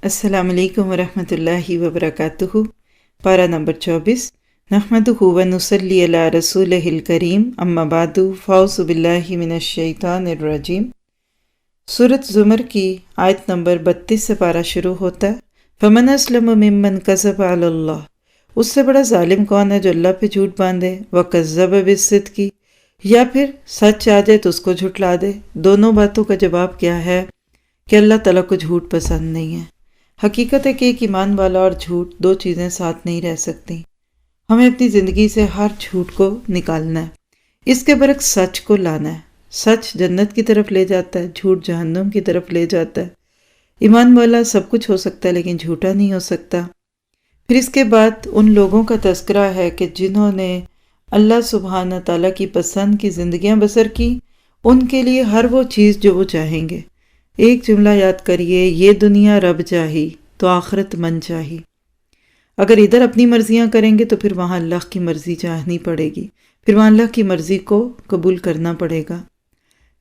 السلام علیکم ورحمۃ اللہ وبرکاتہ۔ پارہ نمبر 24۔ نحمدہ و نصلی علی رسولہ الکریم، اما بعد، فاعوذ باللہ من الشیطان الرجیم۔ سورۃ زمر کی آیت نمبر 32 سے پارہ شروع ہوتا ہے۔ فمن اسلم ممن کذب علی اللہ، اس سے بڑا ظالم کون ہے جو اللہ پہ جھوٹ باندھے، وکذب بالصدق، یا پھر سچ آ جائے تو اس کو جھٹلا دے۔ دونوں باتوں کا جواب کیا ہے کہ اللہ تعالیٰ کو جھوٹ پسند نہیں ہے۔ حقیقت ہے کہ ایک ایمان والا اور جھوٹ دو چیزیں ساتھ نہیں رہ سکتی۔ ہمیں اپنی زندگی سے ہر جھوٹ کو نکالنا ہے، اس کے برعکس سچ کو لانا ہے۔ سچ جنت کی طرف لے جاتا ہے، جھوٹ جہنم کی طرف لے جاتا ہے۔ ایمان والا سب کچھ ہو سکتا ہے لیکن جھوٹا نہیں ہو سکتا۔ پھر اس کے بعد ان لوگوں کا تذکرہ ہے کہ جنہوں نے اللہ سبحانہ تعالیٰ کی پسند کی زندگیاں بسر کی، ان کے لیے ہر وہ چیز جو وہ چاہیں گے۔ ایک جملہ یاد کریے، یہ دنیا رب چاہی تو آخرت من چاہی۔ اگر ادھر اپنی مرضیاں کریں گے تو پھر وہاں اللہ کی مرضی چاہنی پڑے گی، پھر وہاں اللہ کی مرضی کو قبول کرنا پڑے گا۔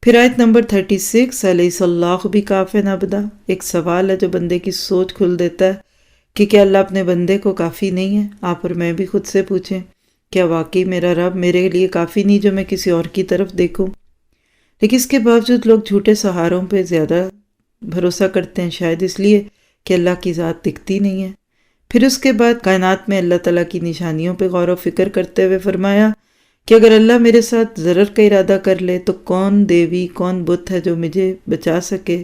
پھر آیت نمبر 36، الیس اللہ بکاف عبدہ، ایک سوال ہے جو بندے کی سوچ کھل دیتا ہے کہ کیا اللہ اپنے بندے کو کافی نہیں ہے؟ آپ اور میں بھی خود سے پوچھیں، کیا واقعی میرا رب میرے لیے کافی نہیں جو میں کسی اور کی طرف دیکھوں؟ لیکن اس کے باوجود لوگ جھوٹے سہاروں پہ زیادہ بھروسہ کرتے ہیں، شاید اس لیے کہ اللہ کی ذات دکھتی نہیں ہے۔ پھر اس کے بعد کائنات میں اللہ تعالیٰ کی نشانیوں پہ غور و فکر کرتے ہوئے فرمایا کہ اگر اللہ میرے ساتھ ضرر کا ارادہ کر لے تو کون دیوی، کون بت ہے جو مجھے بچا سکے،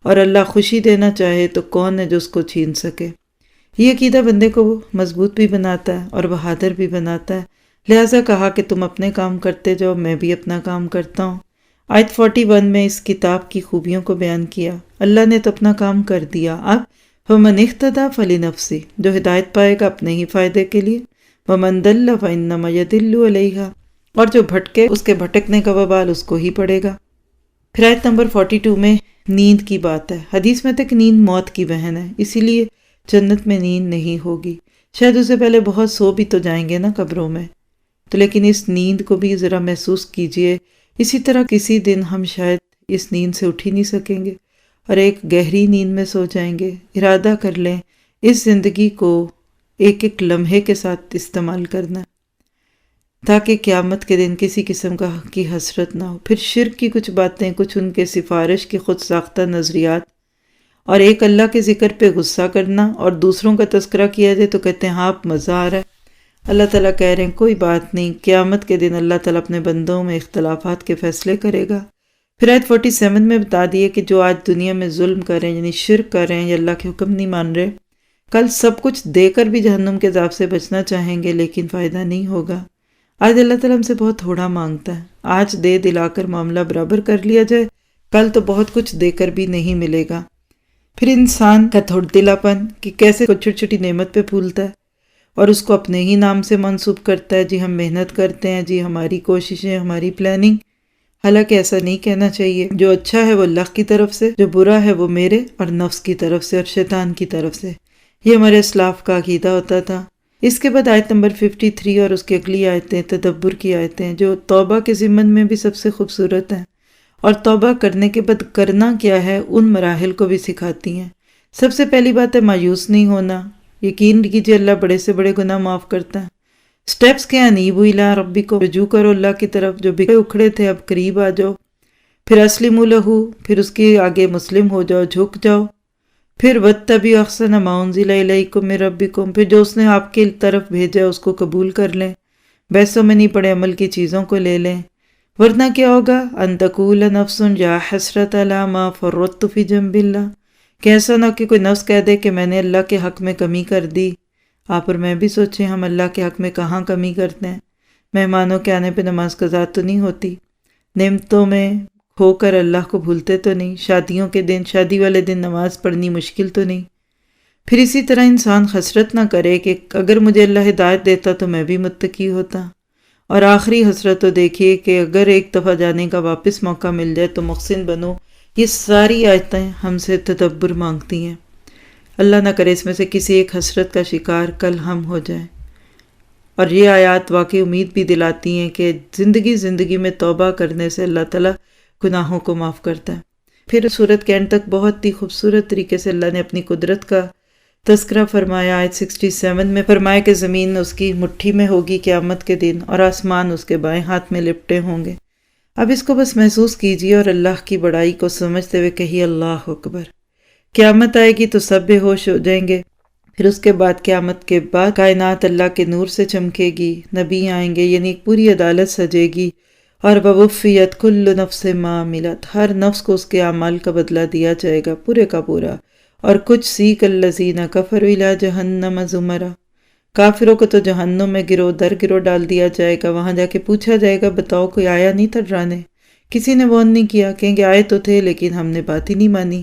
اور اللہ خوشی دینا چاہے تو کون ہے جو اس کو چھین سکے۔ یہ عقیدہ بندے کو مضبوط بھی بناتا ہے اور بہادر بھی بناتا ہے۔ لہٰذا کہا کہ تم اپنے کام کرتے جاؤ، میں بھی اپنا کام کرتا ہوں۔ آیت 41 میں اس کتاب کی خوبیوں کو بیان کیا۔ اللہ نے تو اپنا کام کر دیا، اب فَمَنِ اهْتَدَىٰ فَلِنَفْسِهِ، جو ہدایت پائے گا اپنے ہی فائدے کے لیے، وَمَنْ ضَلَّ فَإِنَّمَا يَضِلُّ عَلَيْهَا، اور جو بھٹکے اس کے بھٹکنے کا وبال اس کو ہی پڑے گا۔ پھر آیت نمبر 42 میں نیند کی بات ہے۔ حدیث میں تک نیند موت کی بہن ہے، اسی لیے جنت میں نیند نہیں ہوگی۔ شاید اس سے پہلے بہت سو بھی تو جائیں گے نا قبروں میں، تو لیکن اس نیند کو بھی ذرا محسوس کیجئے۔ اسی طرح کسی دن ہم شاید اس نیند سے اٹھ ہی نہیں سکیں گے اور ایک گہری نیند میں سو جائیں گے۔ ارادہ کر لیں اس زندگی کو ایک ایک لمحے کے ساتھ استعمال کرنا، تاکہ قیامت کے دن کسی قسم کی حسرت نہ ہو۔ پھر شرک کی کچھ باتیں، کچھ ان کے سفارش کی خود ساختہ نظریات، اور ایک اللہ کے ذکر پہ غصہ کرنا، اور دوسروں کا تذکرہ کیا جائے تو کہتے ہیں ہاں مزہ آ رہا ہے۔ اللہ تعالیٰ کہہ رہے ہیں کوئی بات نہیں، قیامت کے دن اللہ تعالیٰ اپنے بندوں میں اختلافات کے فیصلے کرے گا۔ پھر آیت 47 میں بتا دیے کہ جو آج دنیا میں ظلم کر رہے ہیں، یعنی شرک کر رہے ہیں یا اللہ کے حکم نہیں مان رہے، کل سب کچھ دے کر بھی جہنم کے عذاب سے بچنا چاہیں گے لیکن فائدہ نہیں ہوگا۔ آج اللہ تعالیٰ ہم سے بہت تھوڑا مانگتا ہے۔ آج دے دلا کر معاملہ برابر کر لیا جائے، کل تو بہت کچھ دے کر بھی نہیں ملے گا۔ پھر انسان کا تھوڑ دلا پن کہ کیسے چھوٹی چھوٹی نعمت پہ پھولتا ہے اور اس کو اپنے ہی نام سے منسوب کرتا ہے، جی ہم محنت کرتے ہیں، جی ہماری کوششیں، ہماری پلاننگ۔ حالانکہ ایسا نہیں کہنا چاہیے۔ جو اچھا ہے وہ اللہ کی طرف سے، جو برا ہے وہ میرے اور نفس کی طرف سے اور شیطان کی طرف سے۔ یہ ہمارے اسلاف کا عقیدہ ہوتا تھا۔ اس کے بعد آیت نمبر 53 اور اس کی اگلی آیتیں تدبر کی آیتیں، جو توبہ کے ضمن میں بھی سب سے خوبصورت ہیں، اور توبہ کرنے کے بعد کرنا کیا ہے ان مراحل کو بھی سکھاتی ہیں۔ سب سے پہلی بات ہے مایوس نہیں ہونا۔ یقین کیجیے اللہ بڑے سے بڑے گناہ معاف کرتا ہے۔ سٹیپس کیا ہیں؟ انیبوا الی ربکم، رجوع کرو اللہ کی طرف، جو بکھرے اکھڑے تھے اب قریب آ جاؤ۔ پھر اسلموا لہ، پھر اس کے آگے مسلم ہو جاؤ، جھک جاؤ۔ پھر واتبعوا احسن ما انزل الیکم من ربکم، پھر جو اس نے آپ کی طرف بھیجا اس کو قبول کر لیں، بحثوں میں نہیں پڑے، عمل کی چیزوں کو لے لیں۔ ورنہ کیا ہوگا؟ ان تقول نفس یا حسرت علی ما فرطت فی جنب اللہ، کہ ایسا نہ کہ کوئی نفس کہہ دے کہ میں نے اللہ کے حق میں کمی کر دی۔ آپ اور میں بھی سوچیں ہم اللہ کے حق میں کہاں کمی کرتے ہیں۔ مہمانوں کے آنے پہ نماز قضا تو نہیں ہوتی، نعمتوں میں کھو کر اللہ کو بھولتے تو نہیں، شادیوں کے دن، شادی والے دن نماز پڑھنی مشکل تو نہیں۔ پھر اسی طرح انسان حسرت نہ کرے کہ اگر مجھے اللہ ہدایت دیتا تو میں بھی متقی ہوتا، اور آخری حسرت تو دیکھیے کہ اگر ایک دفعہ جانے کا واپس موقع مل جائے تو محسن بنو۔ یہ ساری آیتیں ہم سے تدبر مانگتی ہیں۔ اللہ نہ کرے اس میں سے کسی ایک حسرت کا شکار کل ہم ہو جائیں۔ اور یہ آیات واقعی امید بھی دلاتی ہیں کہ زندگی میں توبہ کرنے سے اللہ تعالیٰ گناہوں کو معاف کرتا ہے۔ پھر سورت کے اینڈ تک بہت ہی خوبصورت طریقے سے اللہ نے اپنی قدرت کا تذکرہ فرمایا۔ آیت 67 میں فرمایا کہ زمین اس کی مٹھی میں ہوگی قیامت کے دن، اور آسمان اس کے بائیں ہاتھ میں لپٹے ہوں گے۔ اب اس کو بس محسوس کیجیے اور اللہ کی بڑائی کو سمجھتے ہوئے کہیے اللہ اکبر۔ قیامت آئے گی تو سب بے ہوش ہو جائیں گے، پھر اس کے بعد قیامت کے بعد کائنات اللہ کے نور سے چمکے گی، نبی آئیں گے، یعنی پوری عدالت سجے گی، اور ووفیت کل نفس ما عملت، ہر نفس کو اس کے اعمال کا بدلہ دیا جائے گا پورے کا پورا۔ اور کچھ سیک الذین کفروا الی جہنم زمرا، کافروں کو تو جہنم میں گروہ در گروہ ڈال دیا جائے گا، وہاں جا کے پوچھا جائے گا بتاؤ کوئی آیا نہیں تھا ڈرانے؟ کسی نے وارن نہیں کیا، کہیں گے آئے تو تھے لیکن ہم نے بات ہی نہیں مانی۔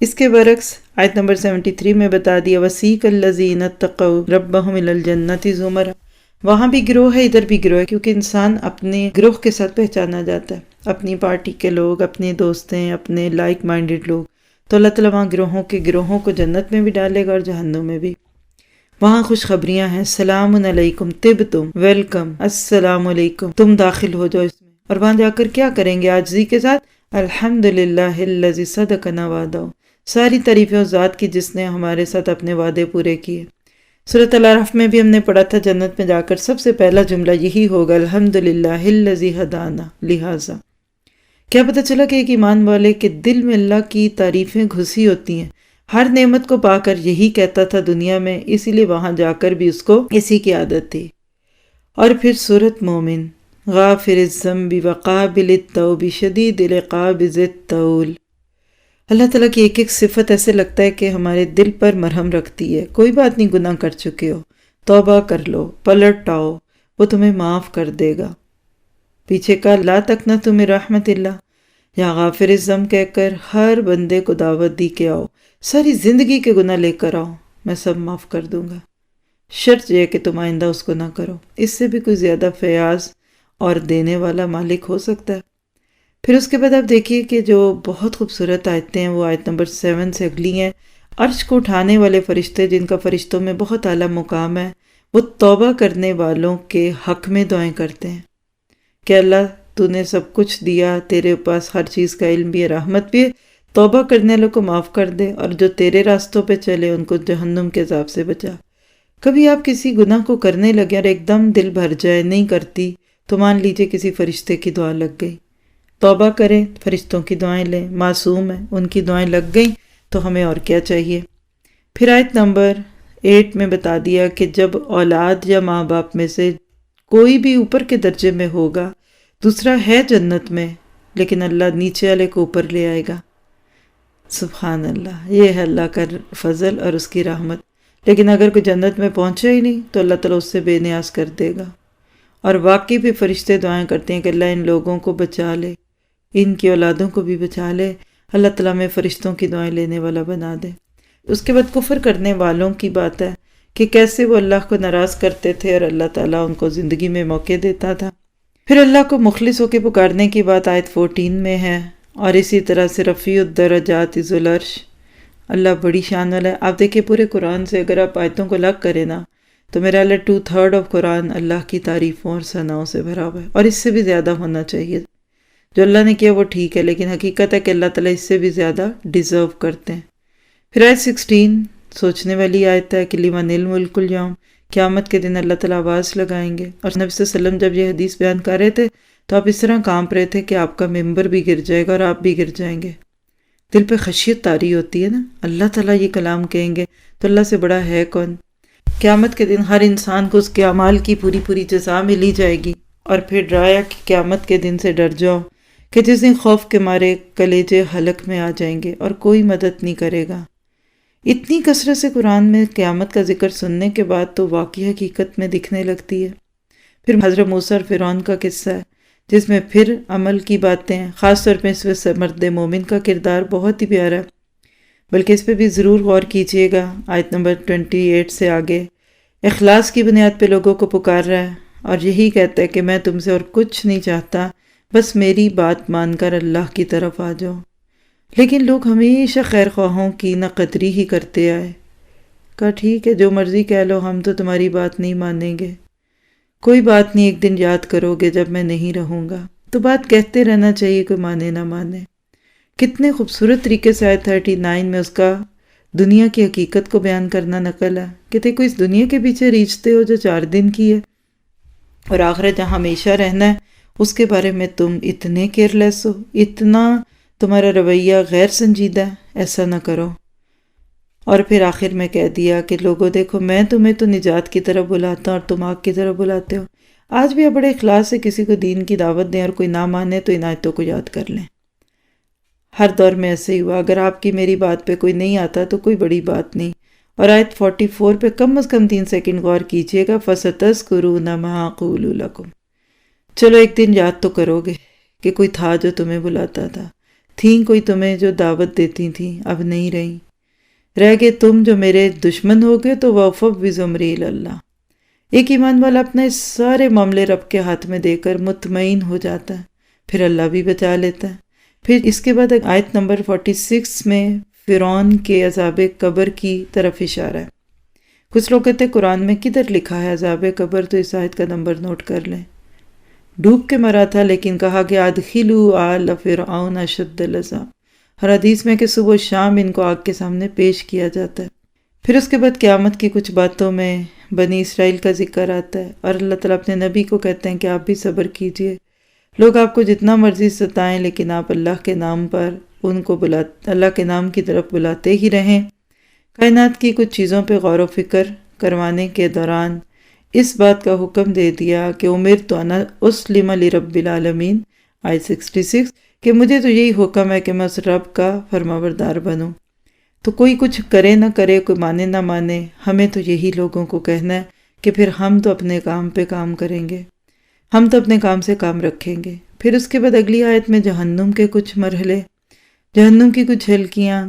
اس کے برعکس آیت نمبر 73 میں بتا دیا وسیق الذین اتقوا ربہم الی الجنۃ زمرا، وہاں بھی گروہ ہے ادھر بھی گروہ ہے، کیونکہ انسان اپنے گروہ کے ساتھ پہچانا جاتا ہے، اپنی پارٹی کے لوگ، اپنے دوستیں، اپنے لائک مائنڈڈ لوگ، تو اللہ تعالیٰ وہاں گروہوں کو جنت میں بھی ڈالے گا اور جہنم میں بھی۔ وہاں خوشخبریاں ہیں، سلام علیکم طبتم، ویلکم، السلام علیکم، تم داخل ہو جاؤ اس میں۔ اور وہاں جا کر کیا کریں گے عاجزی کے ساتھ؟ الحمدللہ الذی صدقنا وعدہ، ساری تعریفیں اس ذات کی جس نے ہمارے ساتھ اپنے وعدے پورے کیے۔ سورۃ الاعراف میں بھی ہم نے پڑھا تھا جنت میں جا کر سب سے پہلا جملہ یہی ہوگا الحمدللہ الذی ہدانا لہذا۔ کیا پتہ چلا کہ ایک ایمان والے کے دل میں اللہ کی تعریفیں گھسی ہوتی ہیں، ہر نعمت کو پا کر یہی کہتا تھا دنیا میں، اسی لیے وہاں جا کر بھی اس کو اسی کی عادت تھی۔ اور پھر سورۃ مومن، غافر الذنب وقابل التوب شدید العقاب ذی الطول، اللہ تعالیٰ کی ایک ایک صفت ایسے لگتا ہے کہ ہمارے دل پر مرہم رکھتی ہے۔ کوئی بات نہیں، گناہ کر چکے ہو، توبہ کر لو، پلٹ آؤ، وہ تمہیں معاف کر دے گا۔ پیچھے کا لا تقنطوا من رحمت اللہ، یا غافر الذنب کہہ کر ہر بندے کو دعوت دی کہ آؤ، ساری زندگی کے گناہ لے کر آؤ، میں سب معاف کر دوں گا، شرط یہ ہے کہ تم آئندہ اس کو نہ کرو۔ اس سے بھی کوئی زیادہ فیاض اور دینے والا مالک ہو سکتا ہے؟ پھر اس کے بعد آپ دیکھیے کہ جو بہت خوبصورت آیتیں ہیں وہ آیت نمبر 7 سے اگلی ہیں۔ عرش کو اٹھانے والے فرشتے جن کا فرشتوں میں بہت اعلیٰ مقام ہے، وہ توبہ کرنے والوں کے حق میں دعائیں کرتے ہیں کہ اللہ تو نے سب کچھ دیا، تیرے پاس ہر چیز کا علم بھی ہے، رحمت بھی ہے، توبہ کرنے والوں کو معاف کر دے، اور جو تیرے راستوں پہ چلے ان کو جہنم کے عذاب سے بچا۔ کبھی آپ کسی گناہ کو کرنے لگے اور ایک دم دل بھر جائے نہیں کرتی، تو مان لیجئے کسی فرشتے کی دعا لگ گئی۔ توبہ کریں، فرشتوں کی دعائیں لیں، معصوم ہیں، ان کی دعائیں لگ گئیں تو ہمیں اور کیا چاہیے۔ پھر آیت نمبر 8 میں بتا دیا کہ جب اولاد یا ماں باپ میں سے کوئی بھی اوپر کے درجے میں ہوگا، دوسرا ہے جنت میں، لیکن اللہ نیچے والے کو اوپر لے آئے گا۔ سبحان اللہ، یہ ہے اللہ کا فضل اور اس کی رحمت۔ لیکن اگر کوئی جنت میں پہنچا ہی نہیں تو اللہ تعالیٰ اس سے بے نیاز کر دے گا۔ اور واقعی بھی فرشتے دعائیں کرتے ہیں کہ اللہ ان لوگوں کو بچا لے، ان کی اولادوں کو بھی بچا لے، اللہ تعالیٰ میں فرشتوں کی دعائیں لینے والا بنا دے۔ اس کے بعد کفر کرنے والوں کی بات ہے کہ کیسے وہ اللہ کو ناراض کرتے تھے اور اللہ تعالیٰ ان کو زندگی میں موقع دیتا تھا۔ پھر اللہ کو مخلص ہو کے پکارنے کی بات آیت 14 میں ہے، اور اسی طرح سے رفیع الدرجات ذو العرش، اللہ بڑی شان والا ہے۔ آپ دیکھیں پورے قرآن سے اگر آپ آیتوں کو الگ کریں نا تو میرا اللہ 2/3 آف قرآن اللہ کی تعریفوں اور ثناؤں سے بھرا ہوا ہے، اور اس سے بھی زیادہ ہونا چاہیے۔ جو اللہ نے کیا وہ ٹھیک ہے، لیکن حقیقت ہے کہ اللہ تعالیٰ اس سے بھی زیادہ ڈیزرو کرتے ہیں۔ پھر آیت 16 سوچنے والی آیت ہے کہ لمن الملک اليوم، قیامت کے دن اللہ تعالیٰ آواز لگائیں گے۔ اور نبی صلی اللہ علیہ وسلم جب یہ حدیث بیان کر رہے تھے تو آپ اس طرح کانپ رہے تھے کہ آپ کا ممبر بھی گر جائے گا اور آپ بھی گر جائیں گے۔ دل پہ خشیت طاری ہوتی ہے نا، اللہ تعالیٰ یہ کلام کہیں گے تو اللہ سے بڑا ہے کون؟ قیامت کے دن ہر انسان کو اس کے اعمال کی پوری پوری جزا ملی جائے گی۔ اور پھر ڈرایا کہ قیامت کے دن سے ڈر جاؤ کہ جس دن خوف کے مارے کلیجے حلق میں آ جائیں گے اور کوئی مدد نہیں کرے گا۔ اتنی کثرت سے قرآن میں قیامت کا ذکر سننے کے بعد تو واقعی حقیقت میں دکھنے لگتی ہے۔ پھر حضرت موسیٰ اور فرعون کا قصہ ہے جس میں پھر عمل کی باتیں ہیں، خاص طور پہ اس میں مرد مومن کا کردار بہت ہی پیارا ہے، بلکہ اس پہ بھی ضرور غور کیجیے گا۔ آیت نمبر 28 سے آگے اخلاص کی بنیاد پہ لوگوں کو پکار رہا ہے اور یہی کہتا ہے کہ میں تم سے اور کچھ نہیں چاہتا، بس میری بات مان کر اللہ کی طرف آ جاؤ۔ لیکن لوگ ہمیشہ خیر خواہوں کی نہ قدری ہی کرتے آئے۔ کہا ٹھیک ہے جو مرضی کہہ لو، ہم تو تمہاری بات نہیں مانیں گے، کوئی بات نہیں، ایک دن یاد کرو گے جب میں نہیں رہوں گا۔ تو بات کہتے رہنا چاہیے، کوئی مانے نہ مانے۔ کتنے خوبصورت طریقے سے آیت 39 میں اس کا دنیا کی حقیقت کو بیان کرنا نقل ہے کہ دیکھو اس دنیا کے پیچھے ریچھتے ہو جو 4 دن کی ہے، اور آخرت جہاں ہمیشہ رہنا ہے اس کے بارے میں تم اتنے کیئر لیس ہو، اتنا تمہارا رویہ غیر سنجیدہ ہے، ایسا نہ کرو۔ اور پھر آخر میں کہہ دیا کہ لوگوں دیکھو میں تمہیں تو نجات کی طرف بلاتا ہوں اور تم آگ کی طرف بلاتے ہو۔ آج بھی آپ بڑے اخلاص سے کسی کو دین کی دعوت دیں اور کوئی نہ مانے تو ان آیتوں کو یاد کر لیں۔ ہر دور میں ایسے ہی ہوا، اگر آپ کی میری بات پہ کوئی نہیں آتا تو کوئی بڑی بات نہیں۔ اور آیت 44 پہ کم از کم 3 سیکنڈ غور کیجئے گا، فَسَتَذْكُرُونَ مَا أَقُولُ لَكُمْ۔ چلو ایک دن یاد تو کرو گے کہ کوئی تھا جو تمہیں بلاتا تھا، تھیں کوئی تمہیں جو دعوت دیتی تھیں، اب نہیں رہیں، رہ گئے تم جو میرے دشمن ہو گئے تو وَأَفَوِّضُ أَمْرِي إِلَى اللَّهِ۔ ایک ایمان والا اپنا اس سارے معاملے رب کے ہاتھ میں دے کر مطمئن ہو جاتا ہے، پھر اللہ بھی بچا لیتا ہے۔ پھر اس کے بعد آیت نمبر 46 میں فرعون کے عذاب قبر کی طرف اشارہ ہے۔ کچھ لوگ کہتے ہیں قرآن میں کدھر لکھا ہے عذاب قبر، تو اس آیت کا نمبر نوٹ کر لیں۔ ڈوب کے مرا تھا لیکن کہا کہ ادخلوا آل فرعون اشد العذاب، ہر حدیث میں کہ صبح و شام ان کو آگ کے سامنے پیش کیا جاتا ہے۔ پھر اس کے بعد قیامت کی کچھ باتوں میں بنی اسرائیل کا ذکر آتا ہے، اور اللہ تعالیٰ اپنے نبی کو کہتے ہیں کہ آپ بھی صبر کیجئے، لوگ آپ کو جتنا مرضی ستائیں لیکن آپ اللہ کے نام پر ان کو اللہ کے نام کی طرف بلاتے ہی رہیں۔ کائنات کی کچھ چیزوں پہ غور و فکر کروانے کے دوران اس بات کا حکم دے دیا کہ امرت ان اسلم لرب العالمین، آیت 66، کہ مجھے تو یہی حکم ہے کہ میں اس رب کا فرمانبردار بنوں۔ تو کوئی کچھ کرے نہ کرے، کوئی مانے نہ مانے، ہمیں تو یہی لوگوں کو کہنا ہے کہ پھر ہم تو اپنے کام پہ کام کریں گے، ہم تو اپنے کام سے کام رکھیں گے۔ پھر اس کے بعد اگلی آیت میں جہنم کے کچھ مرحلے، جہنم کی کچھ ہلکیاں،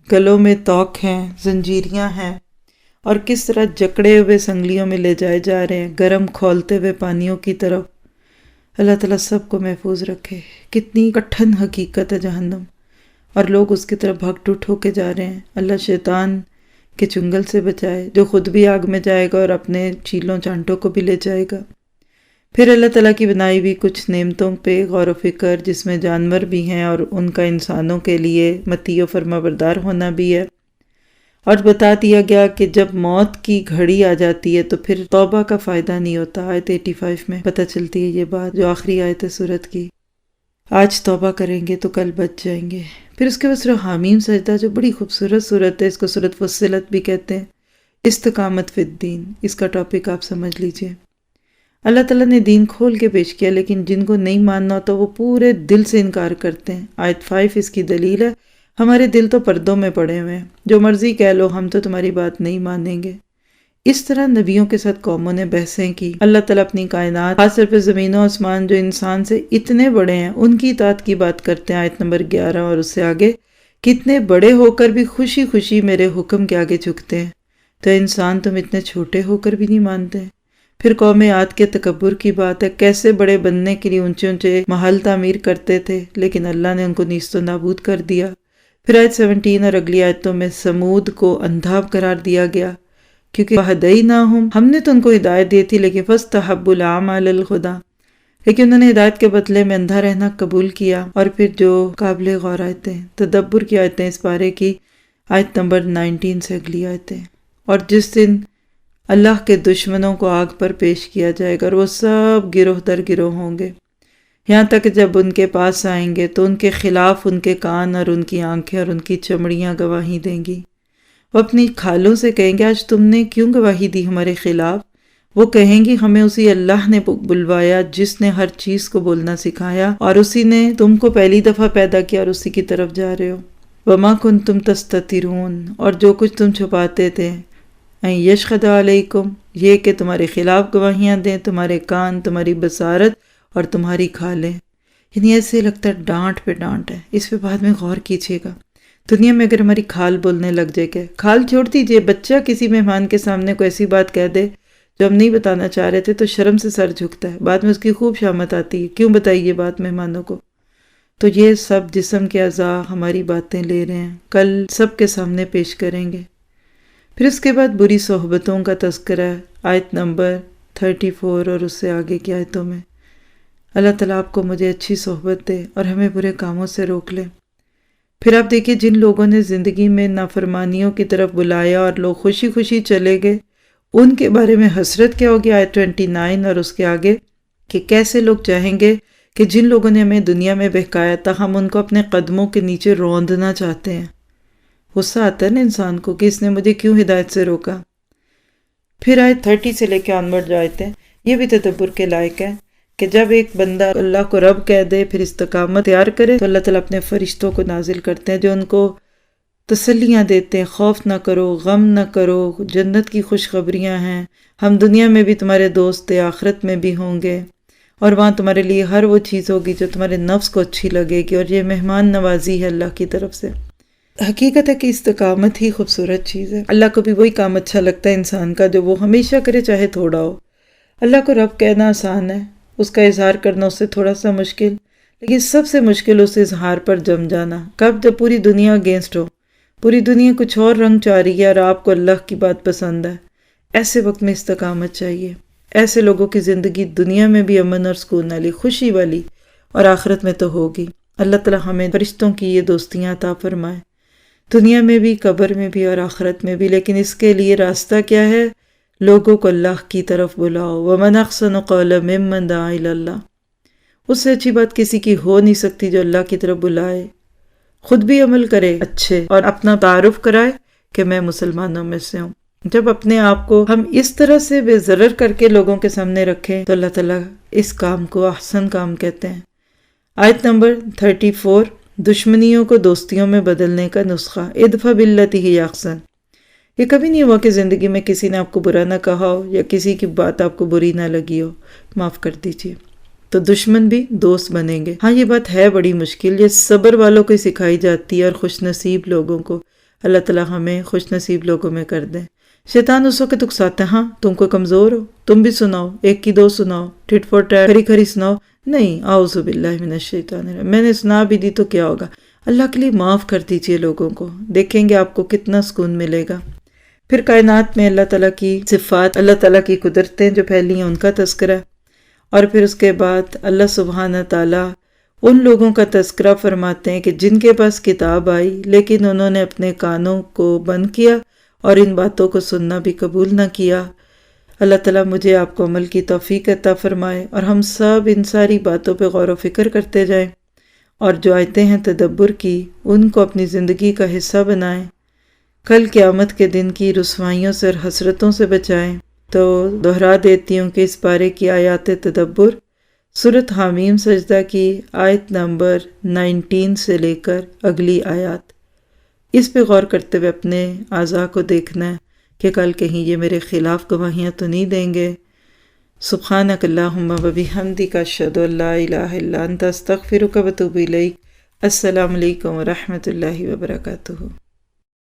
گلوں میں توق ہیں، زنجیریاں ہیں، اور کس طرح جکڑے ہوئے سنگلیوں میں لے جائے جا رہے ہیں گرم کھولتے ہوئے پانیوں کی طرف۔ اللہ تعالیٰ سب کو محفوظ رکھے۔ کتنی کٹھن حقیقت ہے جہنم، اور لوگ اس کی طرف بھگ ٹوٹ ہو کے جا رہے ہیں۔ اللہ شیطان کے چنگل سے بچائے جو خود بھی آگ میں جائے گا اور اپنے چیلوں چانٹوں کو بھی لے جائے گا۔ پھر اللہ تعالیٰ کی بنائی ہوئی کچھ نعمتوں پہ غور و فکر، جس میں جانور بھی ہیں اور ان کا انسانوں کے لیے مطیع و فرمانبردار ہونا بھی ہے، اور بتا دیا گیا کہ جب موت کی گھڑی آ جاتی ہے تو پھر توبہ کا فائدہ نہیں ہوتا۔ آیت 85 میں پتہ چلتی ہے یہ بات، جو آخری آیت ہے سورت کی۔ آج توبہ کریں گے تو کل بچ جائیں گے۔ پھر اس کے بعد سورہ حامیم سجدہ، جو بڑی خوبصورت صورت ہے، اس کو سورت فصلت بھی کہتے ہیں، استقامت فی الدین، اس کا ٹاپک آپ سمجھ لیجئے۔ اللہ تعالیٰ نے دین کھول کے پیش کیا، لیکن جن کو نہیں ماننا ہوتا وہ پورے دل سے انکار کرتے ہیں۔ آیت 5 اس کی دلیل ہے، ہمارے دل تو پردوں میں پڑے ہوئے ہیں، جو مرضی کہہ لو ہم تو تمہاری بات نہیں مانیں گے۔ اس طرح نبیوں کے ساتھ قوموں نے بحثیں کی۔ اللہ تعالیٰ اپنی کائنات، خاص طور پہ زمین و آسمان جو انسان سے اتنے بڑے ہیں، ان کی اطاعت کی بات کرتے ہیں۔ آیت نمبر 11 اور اس سے آگے، کتنے بڑے ہو کر بھی خوشی خوشی میرے حکم کے آگے جھکتے ہیں، تو انسان تم اتنے چھوٹے ہو کر بھی نہیں مانتے۔ پھر قوم عاد کے تکبر کی بات ہے، کیسے بڑے بننے کے لیے اونچے اونچے محل تعمیر کرتے تھے، لیکن اللہ نے ان کو نیست و نابود کر دیا۔ پھر آیت 17 اور اگلی آیتوں میں سمود کو اندھا قرار دیا گیا، کیونکہ وَهَدَيْنَاهُمْ، ہم نے تو ان کو ہدایت دی تھی، لیکن فَاسْتَحَبُّوا الْأَعْمَى عَلَى الْهُدَى، لیکن انہوں نے ہدایت کے بدلے میں اندھا رہنا قبول کیا۔ اور پھر جو قابل غور آیتیں، تدبر کی آیتیں اس پارے کی، آیت نمبر 19 سے اگلی آیتیں، اور جس دن اللہ کے دشمنوں کو آگ پر پیش کیا جائے گا اور وہ سب گروہ در گروہ ہوں گے، یہاں تک کہ جب ان کے پاس آئیں گے تو ان کے خلاف ان کے کان اور ان کی آنکھیں اور ان کی چمڑیاں گواہی دیں گی۔ وہ اپنی کھالوں سے کہیں گے آج تم نے کیوں گواہی دی ہمارے خلاف؟ وہ کہیں گی ہمیں اسی اللہ نے بلوایا جس نے ہر چیز کو بولنا سکھایا، اور اسی نے تم کو پہلی دفعہ پیدا کیا اور اسی کی طرف جا رہے ہو۔ وما کنتم تستترون، اور جو کچھ تم چھپاتے تھے، ان یشہد علیکم، یہ کہ تمہارے خلاف گواہیاں دیں تمہارے کان، تمہاری بصارت اور تمہاری کھالیں۔ یعنی ایسے لگتا ہے ڈانٹ پہ ڈانٹ ہے، اس پہ بعد میں غور کیجیے گا۔ دنیا میں اگر ہماری کھال بولنے لگ جائے، کہ کھال چھوڑ دیجیے، بچہ کسی مہمان کے سامنے کوئی ایسی بات کہہ دے جو ہم نہیں بتانا چاہ رہے تھے تو شرم سے سر جھکتا ہے، بعد میں اس کی خوب شامت آتی ہے، کیوں بتائی یہ بات مہمانوں کو؟ تو یہ سب جسم کے اعضاء ہماری باتیں لے رہے ہیں، کل سب کے سامنے پیش کریں گے۔ پھر اس کے بعد بری صحبتوں کا تذکرہ ہے، آیت نمبر 34 اور اس سے آگے کی آیتوں میں۔ اللہ تعالیٰ آپ کو مجھے اچھی صحبت دے اور ہمیں برے کاموں سے روک لے۔ پھر آپ دیکھیے جن لوگوں نے زندگی میں نافرمانیوں کی طرف بلایا اور لوگ خوشی خوشی چلے گئے، ان کے بارے میں حسرت کیا ہوگی آیت 29 اور اس کے آگے، کہ کیسے لوگ چاہیں گے کہ جن لوگوں نے ہمیں دنیا میں بہکایا تھا ہم ان کو اپنے قدموں کے نیچے روندنا چاہتے ہیں۔ غصہ آتا ہے نا انسان کو کہ اس نے مجھے کیوں ہدایت سے روکا۔ پھر آیت 30 سے لے کے آنورڈ جو آیتیں یہ بھی تدبر کے لائق ہے کہ جب ایک بندہ اللہ کو رب کہہ دے پھر استقامت تیار کرے تو اللہ تعالیٰ اپنے فرشتوں کو نازل کرتے ہیں جو ان کو تسلیاں دیتے ہیں، خوف نہ کرو، غم نہ کرو، جنت کی خوشخبریاں ہیں، ہم دنیا میں بھی تمہارے دوست تھے، آخرت میں بھی ہوں گے، اور وہاں تمہارے لیے ہر وہ چیز ہوگی جو تمہارے نفس کو اچھی لگے گی، اور یہ مہمان نوازی ہے اللہ کی طرف سے۔ حقیقت ہے کہ استقامت ہی خوبصورت چیز ہے۔ اللہ کو بھی وہی کام اچھا لگتا ہے انسان کا جو وہ ہمیشہ کرے چاہے تھوڑا ہو۔ اللہ کو رب کہنا آسان ہے، اس کا اظہار کرنا اس سے تھوڑا سا مشکل، لیکن سب سے مشکل اس اظہار پر جم جانا۔ کب؟ جب پوری دنیا اگینسٹ ہو، پوری دنیا کچھ اور رنگ چاہ رہی ہے اور آپ کو اللہ کی بات پسند ہے۔ ایسے وقت میں استقامت چاہیے۔ ایسے لوگوں کی زندگی دنیا میں بھی امن اور سکون والی، خوشی والی، اور آخرت میں تو ہوگی۔ اللہ تعالیٰ ہمیں فرشتوں کی یہ دوستیاں عطا فرمائے، دنیا میں بھی، قبر میں بھی، اور آخرت میں بھی۔ لیکن اس کے لیے راستہ کیا ہے؟ لوگوں کو اللہ کی طرف بلاؤ۔ وَمَنْ أَحْسَنُ قَوْلًا مِّمَّنْ دَعَا إِلَى اللَّهِ، اس سے اچھی بات کسی کی ہو نہیں سکتی جو اللہ کی طرف بلائے، خود بھی عمل کرے اچھے اور اپنا تعارف کرائے کہ میں مسلمانوں میں سے ہوں۔ جب اپنے آپ کو ہم اس طرح سے بے ضرر کر کے لوگوں کے سامنے رکھیں تو اللہ تعالیٰ اس کام کو احسن کام کہتے ہیں۔ آیت نمبر 34، دشمنیوں کو دوستیوں میں بدلنے کا نسخہ، ادفع باللتی ہی احسن۔ یہ کبھی نہیں ہوا کہ زندگی میں کسی نے آپ کو برا نہ کہا ہو یا کسی کی بات آپ کو بری نہ لگی ہو، معاف کر دیجیے، تو دشمن بھی دوست بنیں گے۔ ہاں یہ بات ہے بڑی مشکل، یہ صبر والوں کو سکھائی جاتی ہے اور خوش نصیب لوگوں کو۔ اللہ تعالیٰ ہمیں خوش نصیب لوگوں میں کر دیں۔ شیطان اس وقت اکساتا ہے، ہاں تم کو کمزور ہو، تم بھی سناؤ، ایک کی دو سناؤ، ٹھٹ فور ٹیٹ، کھری کھری سناؤ۔ نہیں، اعوذ باللہ من الشیطان الرجیم، میں نے سنا بھی دی تو کیا ہوگا؟ اللہ کے لیے معاف کر دیجئے لوگوں کو، دیکھیں گے آپ کو کتنا سکون ملے گا۔ پھر کائنات میں اللہ تعالیٰ کی صفات، اللہ تعالیٰ کی قدرتیں جو پھیلی ہیں ان کا تذکرہ، اور پھر اس کے بعد اللہ سبحانہ تعالیٰ ان لوگوں کا تذکرہ فرماتے ہیں کہ جن کے پاس کتاب آئی لیکن انہوں نے اپنے کانوں کو بند کیا اور ان باتوں کو سننا بھی قبول نہ کیا۔ اللہ تعالیٰ مجھے آپ کو عمل کی توفیق عطا فرمائے اور ہم سب ان ساری باتوں پہ غور و فکر کرتے جائیں، اور جو آیتیں ہیں تدبر کی ان کو اپنی زندگی کا حصہ بنائیں، کل قیامت کے دن کی رسوائیوں سے اور حسرتوں سے بچائیں۔ تو دہرا دیتی ہوں کہ اس بارے کی آیات تدبر سورۃ حامیم سجدہ کی آیت نمبر 19 سے لے کر اگلی آیات، اس پہ غور کرتے ہوئے اپنے اعضاء کو دیکھنا ہے کہ کل کہیں یہ میرے خلاف گواہیاں تو نہیں دیں گے۔ سبحانک اللہم و بحمدک، اشہد ان لا الہ الا انت، استغفرک و اتوب الیک۔ السلام علیکم و رحمۃ اللہ وبرکاتہ۔